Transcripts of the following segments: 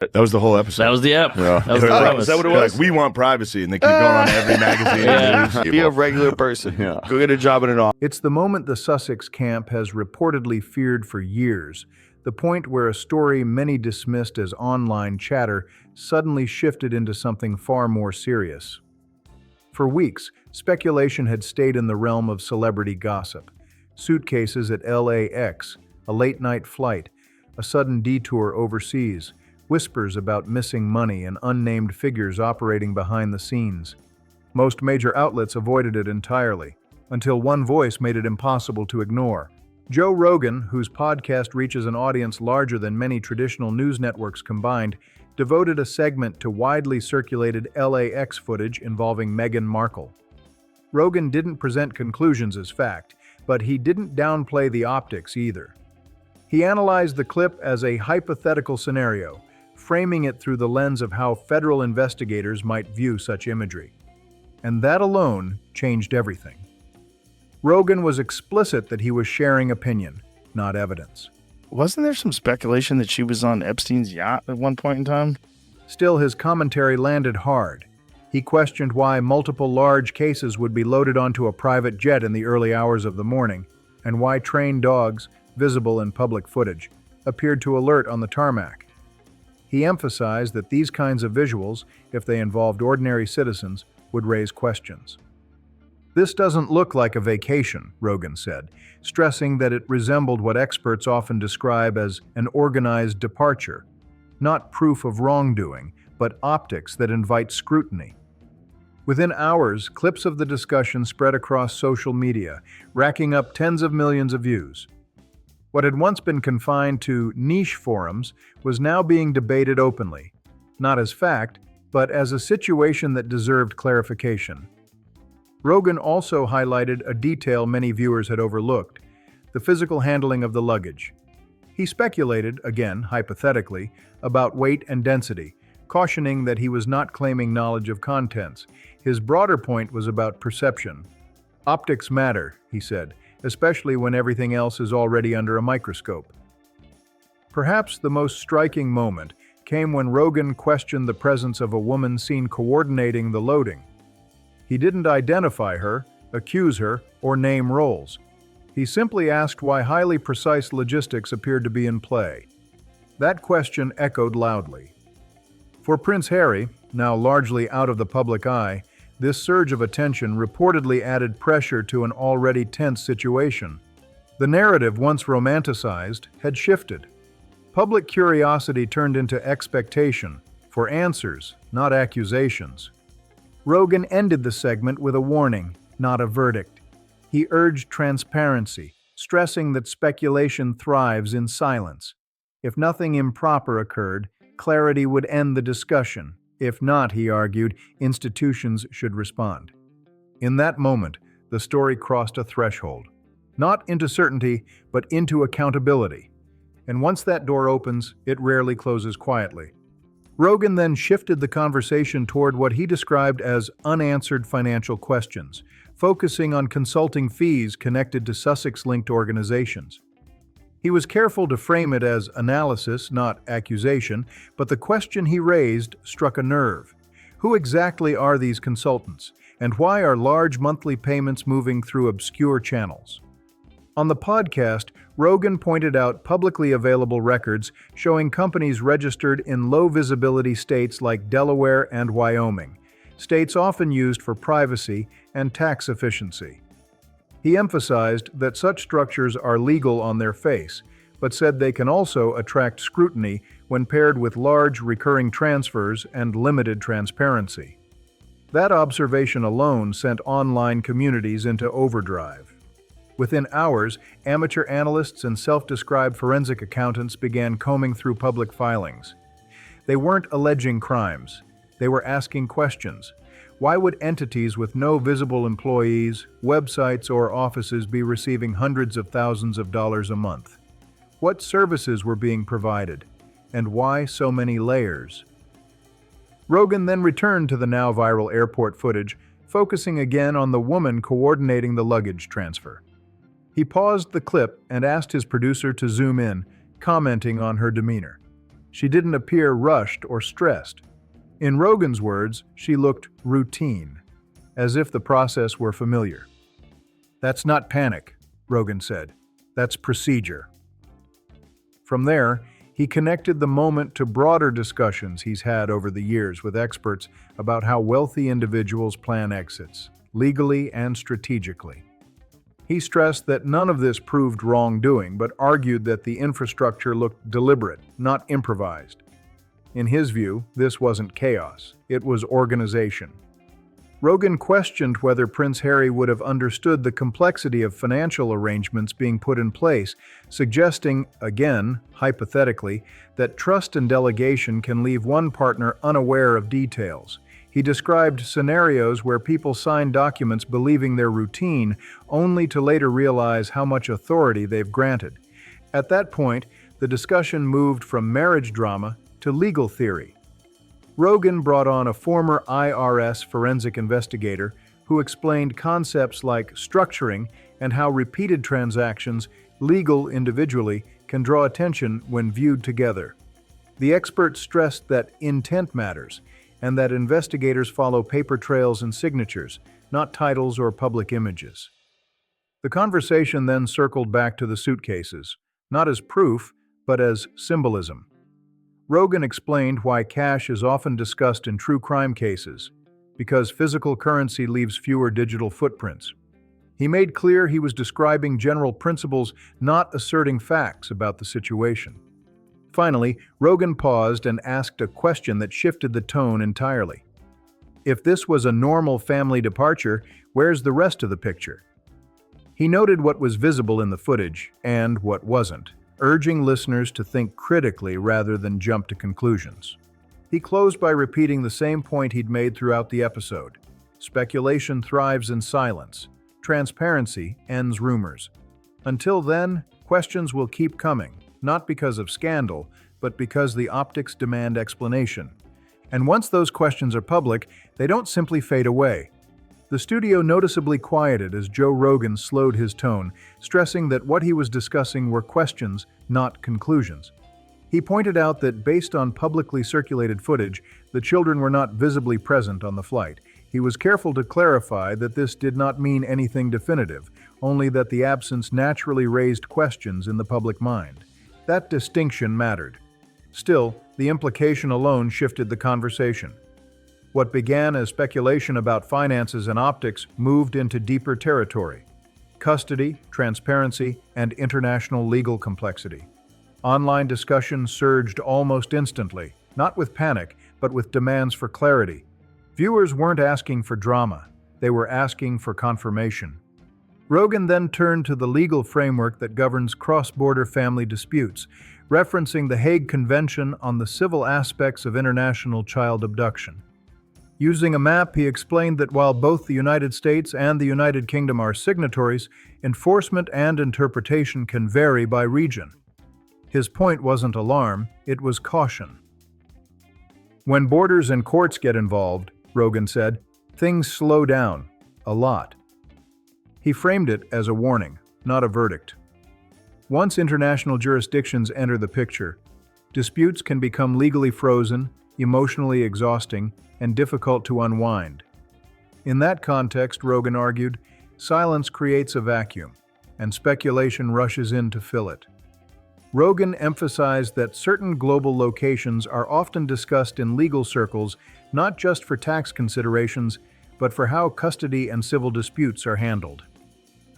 That was the whole episode. That was the app. Yeah. That was the premise. Is that what it was? Like, we want privacy, and they keep going on every magazine. Yeah. Be a regular person. Yeah. Go get a job in an office. It's the moment the Sussex camp has reportedly feared for years, the point where a story many dismissed as online chatter suddenly shifted into something far more serious. For weeks, speculation had stayed in the realm of celebrity gossip. Suitcases at LAX, a late-night flight, a sudden detour overseas, whispers about missing money and unnamed figures operating behind the scenes. Most major outlets avoided it entirely, until one voice made it impossible to ignore. Joe Rogan, whose podcast reaches an audience larger than many traditional news networks combined, devoted a segment to widely circulated LAX footage involving Meghan Markle. Rogan didn't present conclusions as fact, but he didn't downplay the optics either. He analyzed the clip as a hypothetical scenario, framing it through the lens of how federal investigators might view such imagery. And that alone changed everything. Rogan was explicit that he was sharing opinion, not evidence. Wasn't there some speculation that she was on Epstein's yacht at one point in time? Still, his commentary landed hard. He questioned why multiple large cases would be loaded onto a private jet in the early hours of the morning, and why trained dogs, visible in public footage, appeared to alert on the tarmac. He emphasized that these kinds of visuals, if they involved ordinary citizens, would raise questions. This doesn't look like a vacation, Rogan said, stressing that it resembled what experts often describe as an organized departure, not proof of wrongdoing, but optics that invite scrutiny. Within hours, clips of the discussion spread across social media, racking up tens of millions of views. What had once been confined to niche forums was now being debated openly, not as fact, but as a situation that deserved clarification. Rogan also highlighted a detail many viewers had overlooked: the physical handling of the luggage. He speculated, again hypothetically, about weight and density, cautioning that he was not claiming knowledge of contents. His broader point was about perception. Optics matter, he said, especially when everything else is already under a microscope. Perhaps the most striking moment came when Rogan questioned the presence of a woman seen coordinating the loading. He didn't identify her, accuse her, or name roles. He simply asked why highly precise logistics appeared to be in play. That question echoed loudly. For Prince Harry, now largely out of the public eye, this surge of attention reportedly added pressure to an already tense situation. The narrative, once romanticized, had shifted. Public curiosity turned into expectation, for answers, not accusations. Rogan ended the segment with a warning, not a verdict. He urged transparency, stressing that speculation thrives in silence. If nothing improper occurred, clarity would end the discussion. If not, he argued, institutions should respond. In that moment, the story crossed a threshold. Not into certainty, but into accountability. And once that door opens, it rarely closes quietly. Rogan then shifted the conversation toward what he described as unanswered financial questions, focusing on consulting fees connected to Sussex-linked organizations. He was careful to frame it as analysis, not accusation, but the question he raised struck a nerve. Who exactly are these consultants, and why are large monthly payments moving through obscure channels? On the podcast, Rogan pointed out publicly available records showing companies registered in low-visibility states like Delaware and Wyoming, states often used for privacy and tax efficiency. He emphasized that such structures are legal on their face, but said they can also attract scrutiny when paired with large recurring transfers and limited transparency. That observation alone sent online communities into overdrive. Within hours, amateur analysts and self-described forensic accountants began combing through public filings. They weren't alleging crimes. They were asking questions. Why would entities with no visible employees, websites, or offices be receiving hundreds of thousands of dollars a month? What services were being provided? And why so many layers? Rogan then returned to the now viral airport footage, focusing again on the woman coordinating the luggage transfer. He paused the clip and asked his producer to zoom in, commenting on her demeanor. She didn't appear rushed or stressed. In Rogan's words, she looked routine, as if the process were familiar. "That's not panic," Rogan said. "That's procedure." From there, he connected the moment to broader discussions he's had over the years with experts about how wealthy individuals plan exits, legally and strategically. He stressed that none of this proved wrongdoing, but argued that the infrastructure looked deliberate, not improvised. In his view, this wasn't chaos, it was organization. Rogan questioned whether Prince Harry would have understood the complexity of financial arrangements being put in place, suggesting, again, hypothetically, that trust and delegation can leave one partner unaware of details. He described scenarios where people sign documents believing they're routine, only to later realize how much authority they've granted. At that point, the discussion moved from marriage drama to legal theory. Rogan brought on a former IRS forensic investigator who explained concepts like structuring and how repeated transactions, legal individually, can draw attention when viewed together. The expert stressed that intent matters and that investigators follow paper trails and signatures, not titles or public images. The conversation then circled back to the suitcases, not as proof, but as symbolism. Rogan explained why cash is often discussed in true crime cases, because physical currency leaves fewer digital footprints. He made clear he was describing general principles, not asserting facts about the situation. Finally, Rogan paused and asked a question that shifted the tone entirely. If this was a normal family departure, where's the rest of the picture? He noted what was visible in the footage and what wasn't, urging listeners to think critically rather than jump to conclusions. He closed by repeating the same point he'd made throughout the episode. Speculation thrives in silence. Transparency ends rumors. Until then, questions will keep coming, not because of scandal, but because the optics demand explanation. And once those questions are public, they don't simply fade away. The studio noticeably quieted as Joe Rogan slowed his tone, stressing that what he was discussing were questions, not conclusions. He pointed out that based on publicly circulated footage, the children were not visibly present on the flight. He was careful to clarify that this did not mean anything definitive, only that the absence naturally raised questions in the public mind. That distinction mattered. Still, the implication alone shifted the conversation. What began as speculation about finances and optics moved into deeper territory: custody, transparency, and international legal complexity. Online discussion surged almost instantly, not with panic, but with demands for clarity. Viewers weren't asking for drama, they were asking for confirmation. Rogan then turned to the legal framework that governs cross-border family disputes, referencing the Hague Convention on the civil aspects of international child abduction. Using a map, he explained that while both the United States and the United Kingdom are signatories, enforcement and interpretation can vary by region. His point wasn't alarm, it was caution. When borders and courts get involved, Rogan said, things slow down, a lot. He framed it as a warning, not a verdict. Once international jurisdictions enter the picture, disputes can become legally frozen, emotionally exhausting, and difficult to unwind. In that context, Rogan argued, silence creates a vacuum, and speculation rushes in to fill it. Rogan emphasized that certain global locations are often discussed in legal circles not just for tax considerations, but for how custody and civil disputes are handled.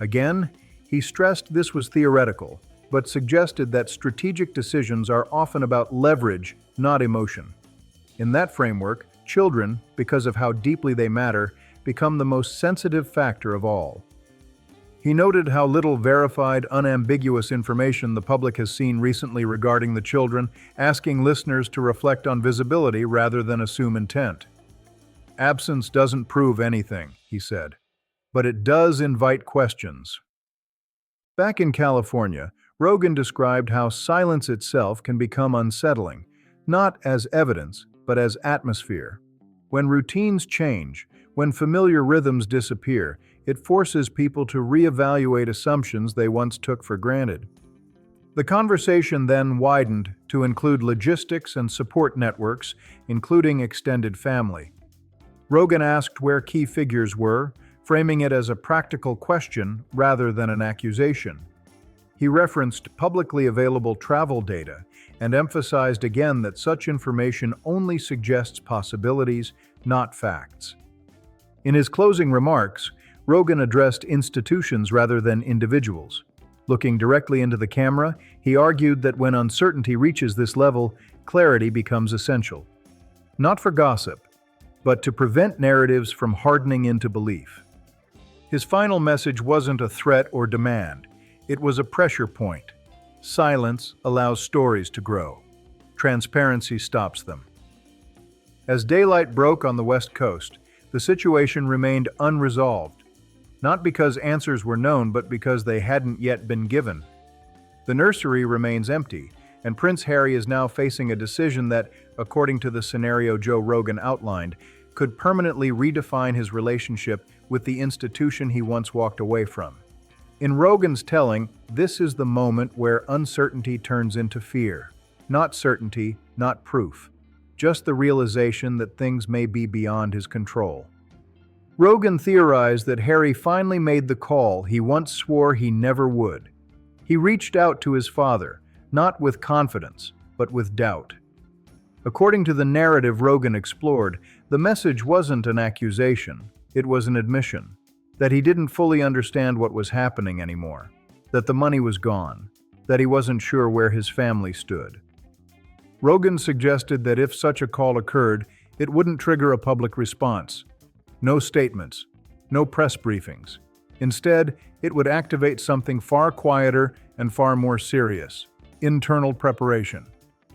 Again, he stressed this was theoretical, but suggested that strategic decisions are often about leverage, not emotion. In that framework, children, because of how deeply they matter, become the most sensitive factor of all. He noted how little verified, unambiguous information the public has seen recently regarding the children, asking listeners to reflect on visibility rather than assume intent. Absence doesn't prove anything, he said, but it does invite questions. Back in California, Rogan described how silence itself can become unsettling, not as evidence, but as atmosphere. When routines change, when familiar rhythms disappear, it forces people to reevaluate assumptions they once took for granted. The conversation then widened to include logistics and support networks, including extended family. Rogan asked where key figures were, framing it as a practical question rather than an accusation. He referenced publicly available travel data and emphasized again that such information only suggests possibilities, not facts. In his closing remarks, Rogan addressed institutions rather than individuals. Looking directly into the camera, he argued that when uncertainty reaches this level, clarity becomes essential. Not for gossip, but to prevent narratives from hardening into belief. His final message wasn't a threat or demand. It was a pressure point. Silence allows stories to grow. Transparency stops them. As daylight broke on the West Coast, the situation remained unresolved, not because answers were known, but because they hadn't yet been given. The nursery remains empty, and Prince Harry is now facing a decision that, according to the scenario Joe Rogan outlined, could permanently redefine his relationship with the institution he once walked away from. In Rogan's telling, this is the moment where uncertainty turns into fear. Not certainty, not proof. Just the realization that things may be beyond his control. Rogan theorized that Harry finally made the call he once swore he never would. He reached out to his father, not with confidence, but with doubt. According to the narrative Rogan explored, the message wasn't an accusation, it was an admission. That he didn't fully understand what was happening anymore. That the money was gone. That he wasn't sure where his family stood. Rogan suggested that if such a call occurred, it wouldn't trigger a public response. No statements. No press briefings. Instead, it would activate something far quieter and far more serious. Internal preparation.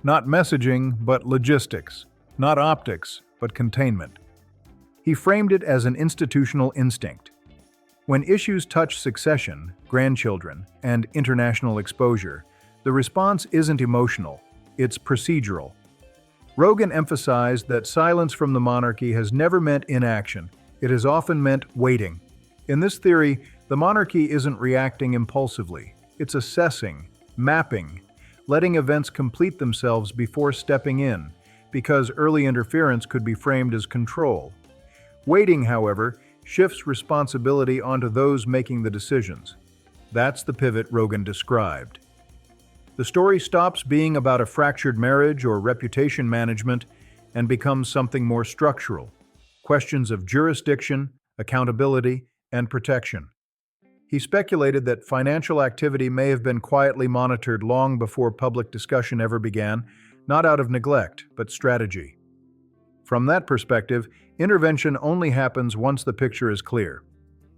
Not messaging, but logistics. Not optics, but containment. He framed it as an institutional instinct. When issues touch succession, grandchildren, and international exposure, the response isn't emotional, it's procedural. Rogan emphasized that silence from the monarchy has never meant inaction, it has often meant waiting. In this theory, the monarchy isn't reacting impulsively, it's assessing, mapping, letting events complete themselves before stepping in, because early interference could be framed as control. Waiting, however, shifts responsibility onto those making the decisions. That's the pivot Rogan described. The story stops being about a fractured marriage or reputation management and becomes something more structural. Questions of jurisdiction, accountability, and protection. He speculated that financial activity may have been quietly monitored long before public discussion ever began, not out of neglect, but strategy. From that perspective, intervention only happens once the picture is clear.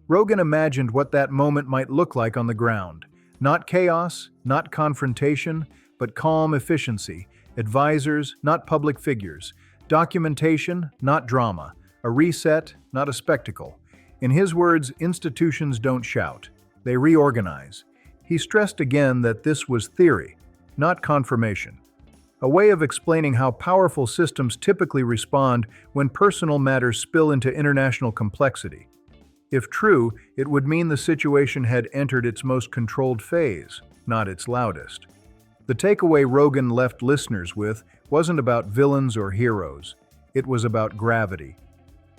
Rogan imagined what that moment might look like on the ground. Not chaos, not confrontation, but calm efficiency. Advisors, not public figures. Documentation, not drama. A reset, not a spectacle. In his words, institutions don't shout. They reorganize. He stressed again that this was theory, not confirmation. A way of explaining how powerful systems typically respond when personal matters spill into international complexity. If true, it would mean the situation had entered its most controlled phase, not its loudest. The takeaway Rogan left listeners with wasn't about villains or heroes. It was about gravity.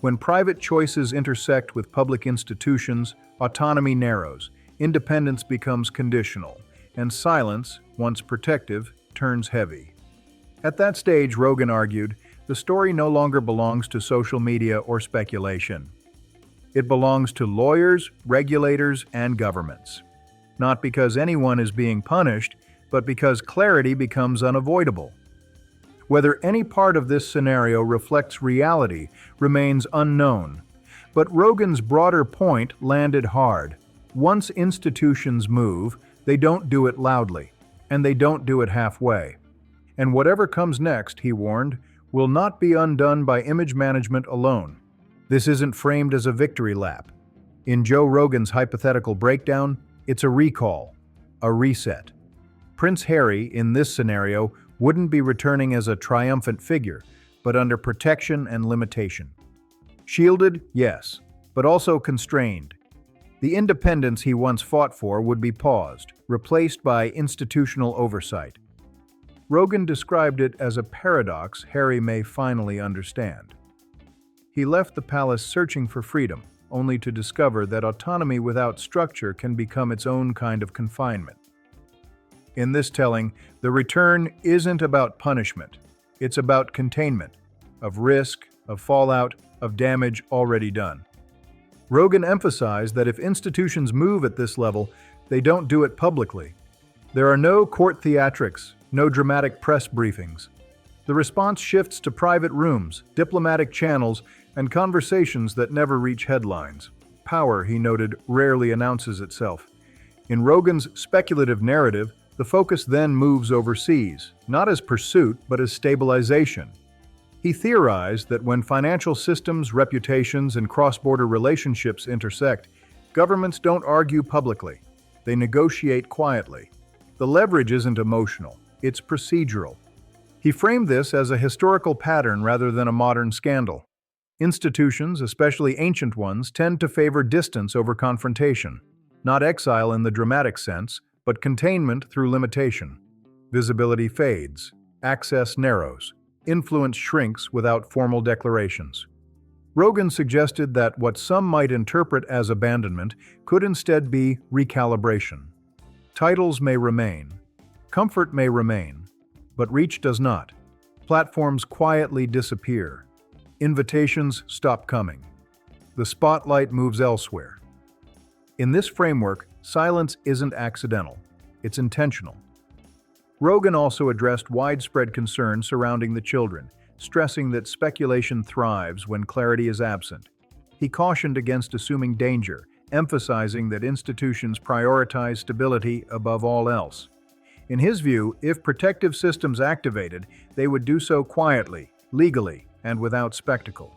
When private choices intersect with public institutions, autonomy narrows, independence becomes conditional, and silence, once protective, turns heavy. At that stage, Rogan argued, the story no longer belongs to social media or speculation. It belongs to lawyers, regulators, and governments. Not because anyone is being punished, but because clarity becomes unavoidable. Whether any part of this scenario reflects reality remains unknown, but Rogan's broader point landed hard. Once institutions move, they don't do it loudly, and they don't do it halfway. And whatever comes next, he warned, will not be undone by image management alone. This isn't framed as a victory lap. In Joe Rogan's hypothetical breakdown, it's a recall, a reset. Prince Harry, in this scenario, wouldn't be returning as a triumphant figure, but under protection and limitation. Shielded, yes, but also constrained. The independence he once fought for would be paused, replaced by institutional oversight. Rogan described it as a paradox Harry may finally understand. He left the palace searching for freedom, only to discover that autonomy without structure can become its own kind of confinement. In this telling, the return isn't about punishment. It's about containment, of risk, of fallout, of damage already done. Rogan emphasized that if institutions move at this level, they don't do it publicly. There are no court theatrics, no dramatic press briefings. The response shifts to private rooms, diplomatic channels, and conversations that never reach headlines. Power, he noted, rarely announces itself. In Rogan's speculative narrative, the focus then moves overseas, not as pursuit, but as stabilization. He theorized that when financial systems, reputations, and cross-border relationships intersect, governments don't argue publicly. They negotiate quietly. The leverage isn't emotional, it's procedural. He framed this as a historical pattern rather than a modern scandal. Institutions, especially ancient ones, tend to favor distance over confrontation, not exile in the dramatic sense, but containment through limitation. Visibility fades, access narrows, influence shrinks without formal declarations. Rogan suggested that what some might interpret as abandonment could instead be recalibration. Titles may remain, comfort may remain, but reach does not. Platforms quietly disappear. Invitations stop coming. The spotlight moves elsewhere. In this framework, silence isn't accidental, it's intentional. Rogan also addressed widespread concern surrounding the children, stressing that speculation thrives when clarity is absent. He cautioned against assuming danger, emphasizing that institutions prioritize stability above all else. In his view, if protective systems activated, they would do so quietly, legally, and without spectacle.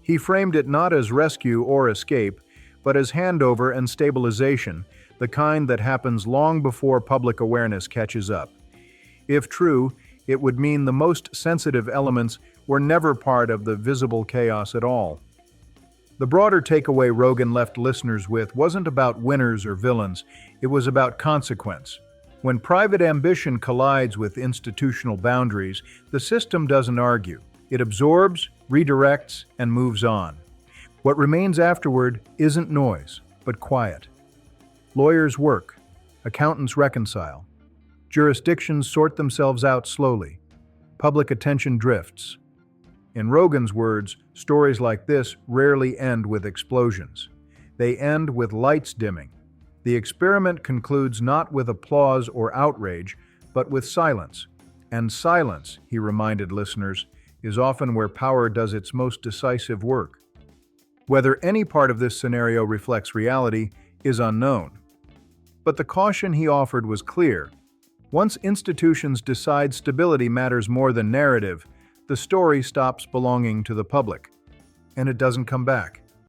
He framed it not as rescue or escape, but as handover and stabilization, the kind that happens long before public awareness catches up. If true, it would mean the most sensitive elements were never part of the visible chaos at all. The broader takeaway Rogan left listeners with wasn't about winners or villains, it was about consequence. When private ambition collides with institutional boundaries, the system doesn't argue. It absorbs, redirects, and moves on. What remains afterward isn't noise, but quiet. Lawyers work, accountants reconcile, jurisdictions sort themselves out slowly, public attention drifts. In Rogan's words, stories like this rarely end with explosions. They end with lights dimming. The experiment concludes not with applause or outrage, but with silence. And silence, he reminded listeners, is often where power does its most decisive work. Whether any part of this scenario reflects reality is unknown. But the caution he offered was clear. Once institutions decide stability matters more than narrative, the story stops belonging to the public, and it doesn't come back.